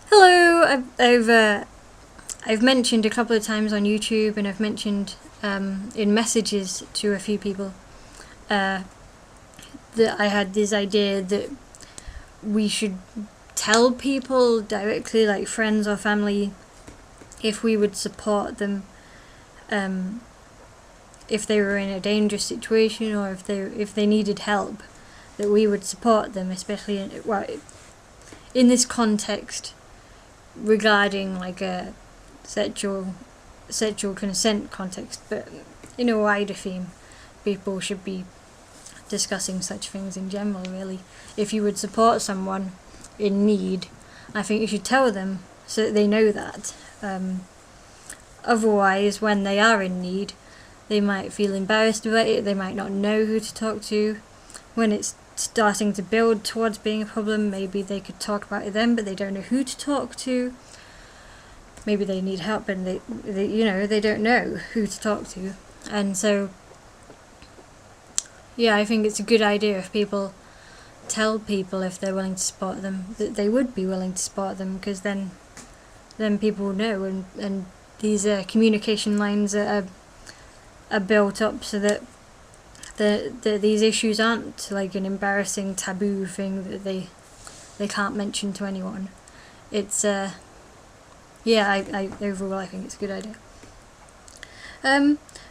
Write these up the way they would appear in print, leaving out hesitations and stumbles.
Hello, I've mentioned a couple of times on YouTube, and I've mentioned in messages to a few people that I had this idea that we should tell people directly, like friends or family, if we would support them, if they were in a dangerous situation or if they needed help, that we would support them, especially in this context regarding like a sexual consent context, but in a wider theme, people should be discussing such things in general. Really, if you would support someone in need, I think you should tell them so that they know that. Otherwise, when they are in need, they might feel embarrassed about it. They might not know who to talk to. When it's starting to build towards being a problem, maybe they could talk about it then, but they don't know who to talk to. Maybe they need help and they don't know who to talk to. And so, yeah, I think it's a good idea if people tell people, if they're willing to support them, that they would be willing to support them, because then people will know, and these communication lines are built up so that these issues aren't like an embarrassing taboo thing that they can't mention to anyone. It's I overall I think it's a good idea.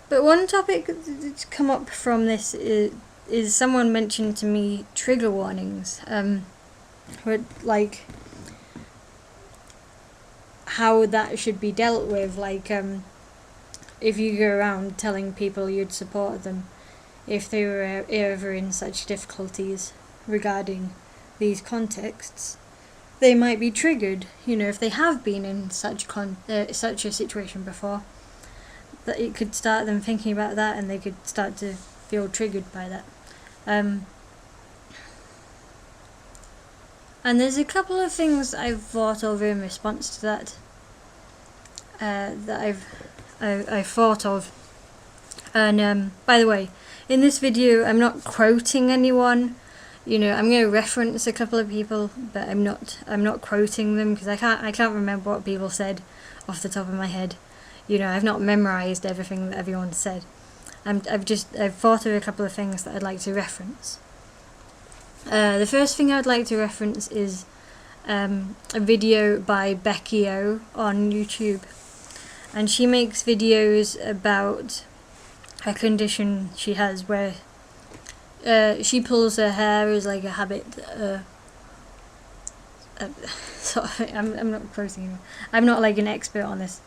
But one topic that's come up from this is someone mentioned to me trigger warnings. Like how that should be dealt with. Like if you go around telling people you'd support them if they were ever in such difficulties regarding these contexts, they might be triggered. If they have been in such a situation before, that it could start them thinking about that, and they could start to feel triggered by that. And there's a couple of things I've thought of in response to that. That I've thought of. And by the way, in this video, I'm not quoting anyone. I'm going to reference a couple of people, but I'm not quoting them, because I can't remember what people said off the top of my head. I've not memorized everything that everyone said. I've thought of a couple of things that I'd like to reference. The first thing I'd like to reference is a video by Becky O on YouTube, and she makes videos about a condition she has where she pulls her hair as like a habit. I'm not quoting you. I'm not like an expert on this,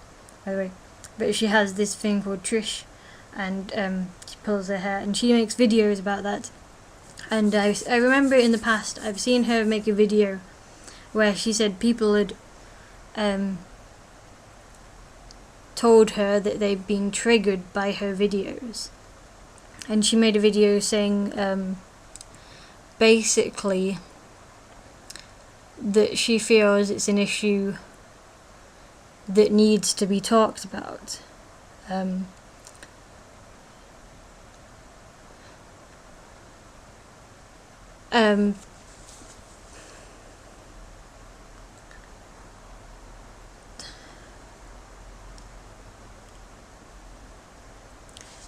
by the way, but she has this thing called Trish, and she pulls her hair, and she makes videos about that. And I remember in the past I've seen her make a video where she said people had told her that they've been triggered by her videos, and she made a video saying basically that she feels it's an issue that needs to be talked about.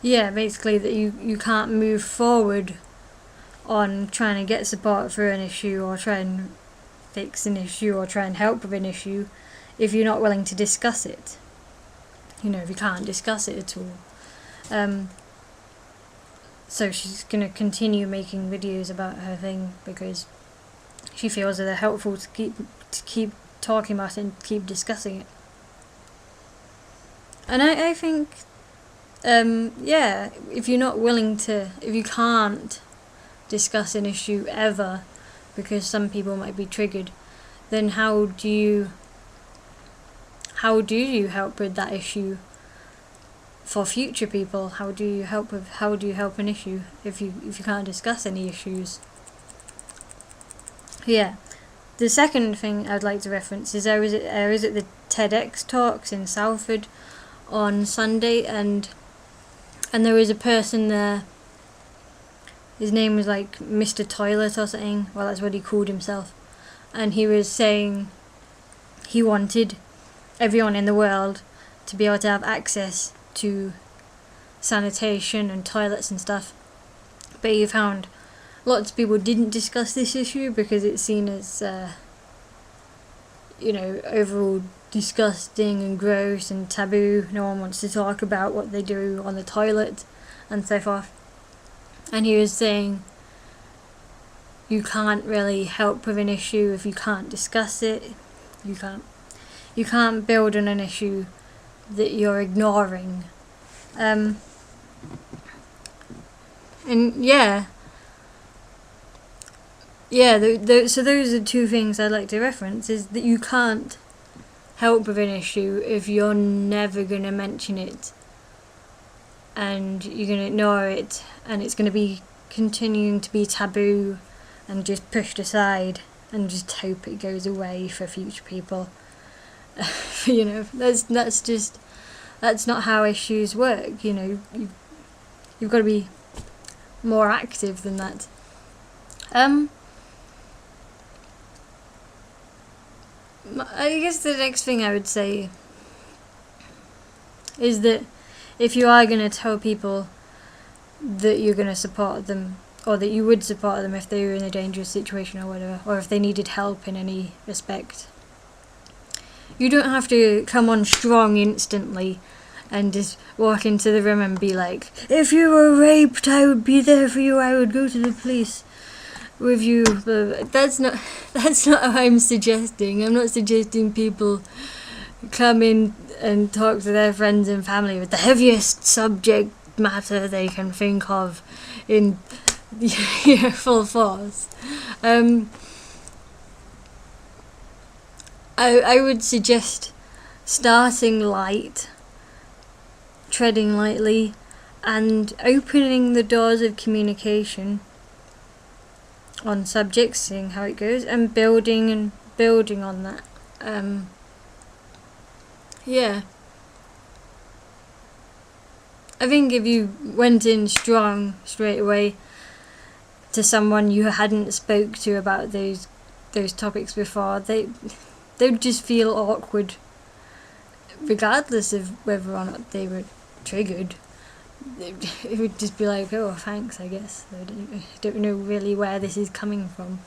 Yeah, basically that you can't move forward on trying to get support for an issue, or try and fix an issue, or try and help with an issue, if you're not willing to discuss it. If you can't discuss it at all. So she's going to continue making videos about her thing, because she feels that they're helpful to keep talking about it and keep discussing it. And I think if you're not willing to, if you can't discuss an issue ever because some people might be triggered, then how do you help with that issue for future people? How do you help an issue if you can't discuss any issues? Yeah. The second thing I'd like to reference is I was at the TEDx talks in Salford on Sunday, and there was a person there. His name was like Mr. Toilet or something. Well, that's what he called himself. And he was saying he wanted everyone in the world to be able to have access to sanitation and toilets and stuff. But he found lots of people didn't discuss this issue because it's seen as, overall disgusting and gross and taboo. No one wants to talk about what they do on the toilet and so forth. And he was saying you can't really help with an issue if you can't discuss it. You can't build on an issue that you're ignoring. And yeah, so those are two things I'd like to reference, is that you can't help with an issue if you're never going to mention it and you're going to ignore it, and it's going to be continuing to be taboo and just pushed aside and just hope it goes away for future people. That's not how issues work. You've got to be more active than that. I guess the next thing I would say is that if you are going to tell people that you're going to support them, or that you would support them if they were in a dangerous situation or whatever, or if they needed help in any respect, you don't have to come on strong instantly and just walk into the room and be like, if you were raped, I would be there for you, I would go to the police with you. But that's not what I'm suggesting. I'm not suggesting people come in and talk to their friends and family with the heaviest subject matter they can think of in full force. I would suggest starting light, treading lightly, and opening the doors of communication on subjects, seeing how it goes, and building on that. I think if you went in strong straight away to someone you hadn't spoke to about those topics before, they'd just feel awkward, regardless of whether or not they were triggered. It would just be like, oh, thanks, I guess. I don't know really where this is coming from.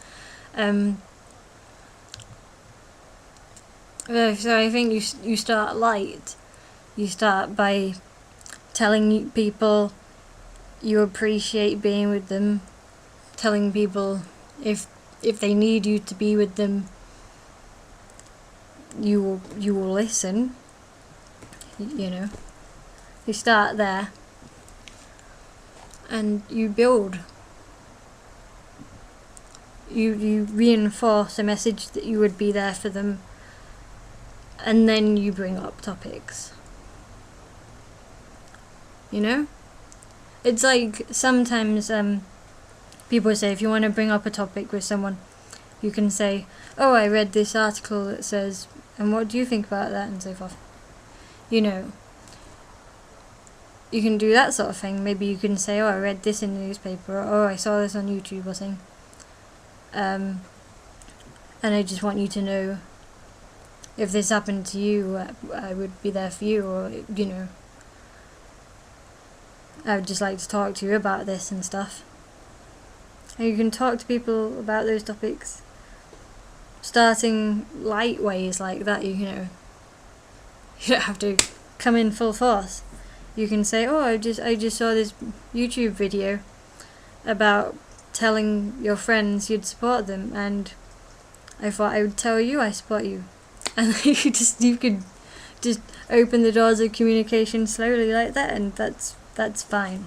So I think you start light. You start by telling people you appreciate being with them, telling people if they need you to be with them, you will listen. You start there, and you build. You reinforce a message that you would be there for them, and then you bring up topics. It's like sometimes people say if you want to bring up a topic with someone, you can say, oh, I read this article that says, and what do you think about that, and so forth. You can do that sort of thing. Maybe you can say, oh, I read this in the newspaper, or oh, I saw this on YouTube or something. And I just want you to know, if this happened to you, I would be there for you, or, I would just like to talk to you about this and stuff. And you can talk to people about those topics, starting light ways like that. You don't have to come in full force. You can say, oh, I just saw this YouTube video about telling your friends you'd support them, and I thought I would tell you I support you. And you could just open the doors of communication slowly like that, and that's fine.